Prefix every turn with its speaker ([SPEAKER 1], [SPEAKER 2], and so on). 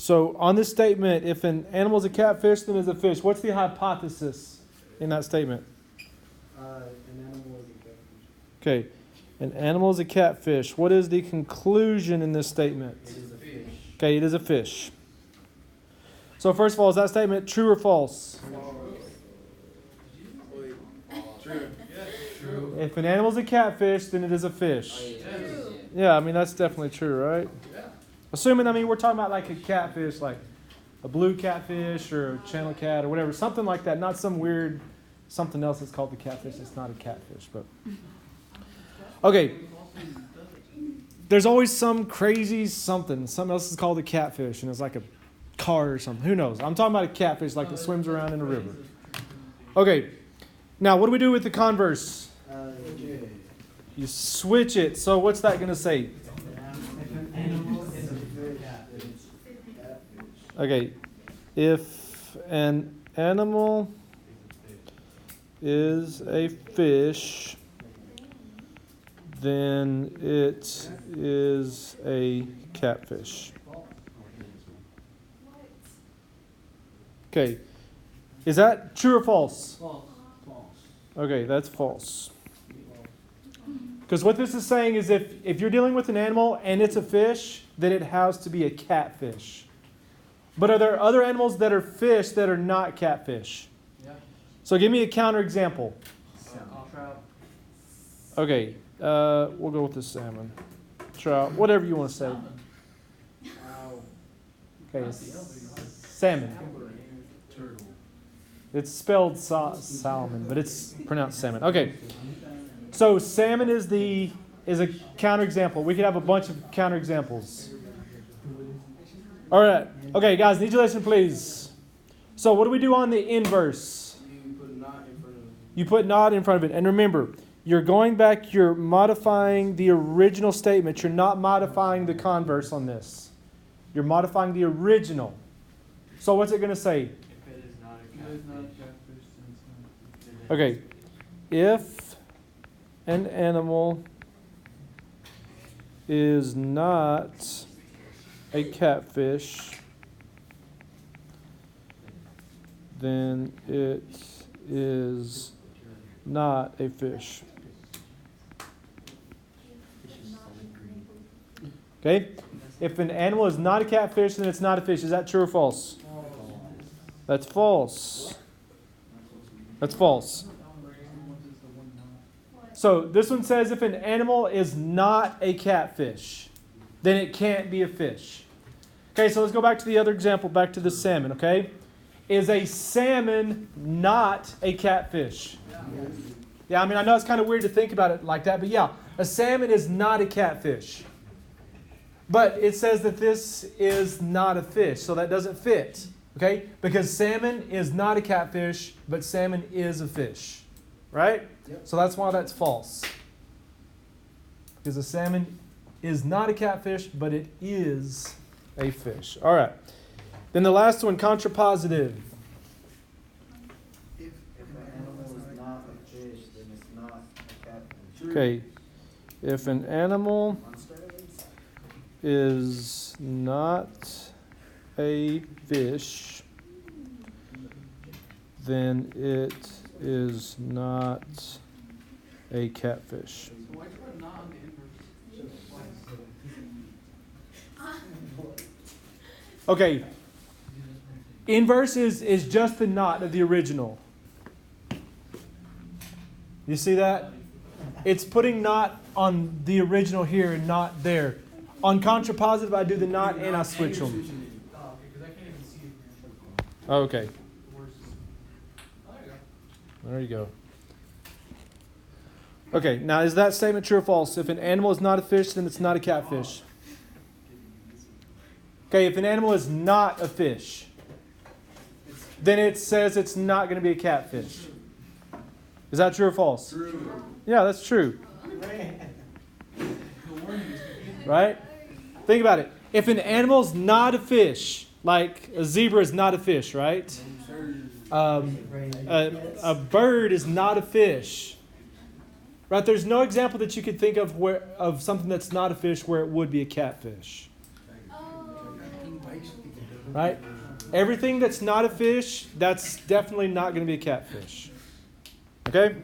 [SPEAKER 1] So on this statement, if an animal is a catfish, then it's a fish. What's the hypothesis in that statement?
[SPEAKER 2] An animal is a catfish.
[SPEAKER 1] Okay, an animal is a catfish. What is the conclusion in this statement?
[SPEAKER 2] It is a fish.
[SPEAKER 1] Okay, it is a fish. So first of all, is that statement true or false?
[SPEAKER 2] True. True.
[SPEAKER 1] If an animal is a catfish, then it is a fish. Yeah, I mean, that's definitely true, right? Assuming, we're talking about like a catfish, like a blue catfish or a channel cat or whatever, something like that, not some weird, something else that's called the catfish. It's not a catfish, but. Okay. There's always some crazy something. Something else is called a catfish, and it's like a car or something. Who knows? I'm talking about a catfish like that swims around in a river. Okay. Now, what do we do with the converse? You switch it. So what's that going to say? Okay. If an animal is a fish, then it is a catfish. Okay. Is that true or false?
[SPEAKER 2] False.
[SPEAKER 1] Okay, that's false. Because what this is saying is if you're dealing with an animal and it's a fish, then it has to be a catfish. But are there other animals that are fish that are not catfish?
[SPEAKER 2] Yeah.
[SPEAKER 1] So give me a counterexample.
[SPEAKER 2] Trout.
[SPEAKER 1] Okay, we'll go with the salmon. Trout, whatever you want to say. Okay, salmon. It's spelled salmon, but it's pronounced salmon. Okay, so salmon is a counterexample. We could have a bunch of counterexamples. All right. Okay, guys, need you to listen, please. So what do we do on the inverse?
[SPEAKER 2] You put not in front of it.
[SPEAKER 1] You put not in front of it. And remember, you're going back, you're modifying the original statement. You're not modifying the converse on this. You're modifying the original. So what's it going to say?
[SPEAKER 2] If it is not a catfish, then it's not.
[SPEAKER 1] Okay. If an animal is not a catfish, then it is not a fish. Okay? If an animal is not a catfish, then it's not a fish. Is that true or false? That's false. That's false. So this one says if an animal is not a catfish, then it can't be a fish. Okay, so let's go back to the other example, back to the salmon, okay? Is a salmon not a catfish? Yeah, I know it's kind of weird to think about it like that, but yeah, a salmon is not a catfish. But it says that this is not a fish, so that doesn't fit, okay? Because salmon is not a catfish, but salmon is a fish, right?
[SPEAKER 2] Yep.
[SPEAKER 1] So that's why that's false. Because a salmon is not a catfish, but it is a fish. All right. Then the last one, contrapositive.
[SPEAKER 2] If an animal is not a fish, then it's not a catfish.
[SPEAKER 1] Okay. If an animal is not a fish, then it is not a catfish. Okay. Inverse is just the not of the original. You see that? It's putting not on the original here and not there. On contrapositive, I do the not and I switch them. Okay. There you go. Okay, now is that statement true or false? If an animal is not a fish, then it's not a catfish. Okay, if an animal is not a fish, then it says it's not going to be a catfish. Is that true or false?
[SPEAKER 2] True.
[SPEAKER 1] Yeah, that's true. Right? Think about it. If an animal's not a fish, like a zebra is not a fish, right? A bird is not a fish. Right? There's no example that you could think of of something that's not a fish where it would be a catfish. Right? Everything that's not a fish, that's definitely not going to be a catfish. Okay?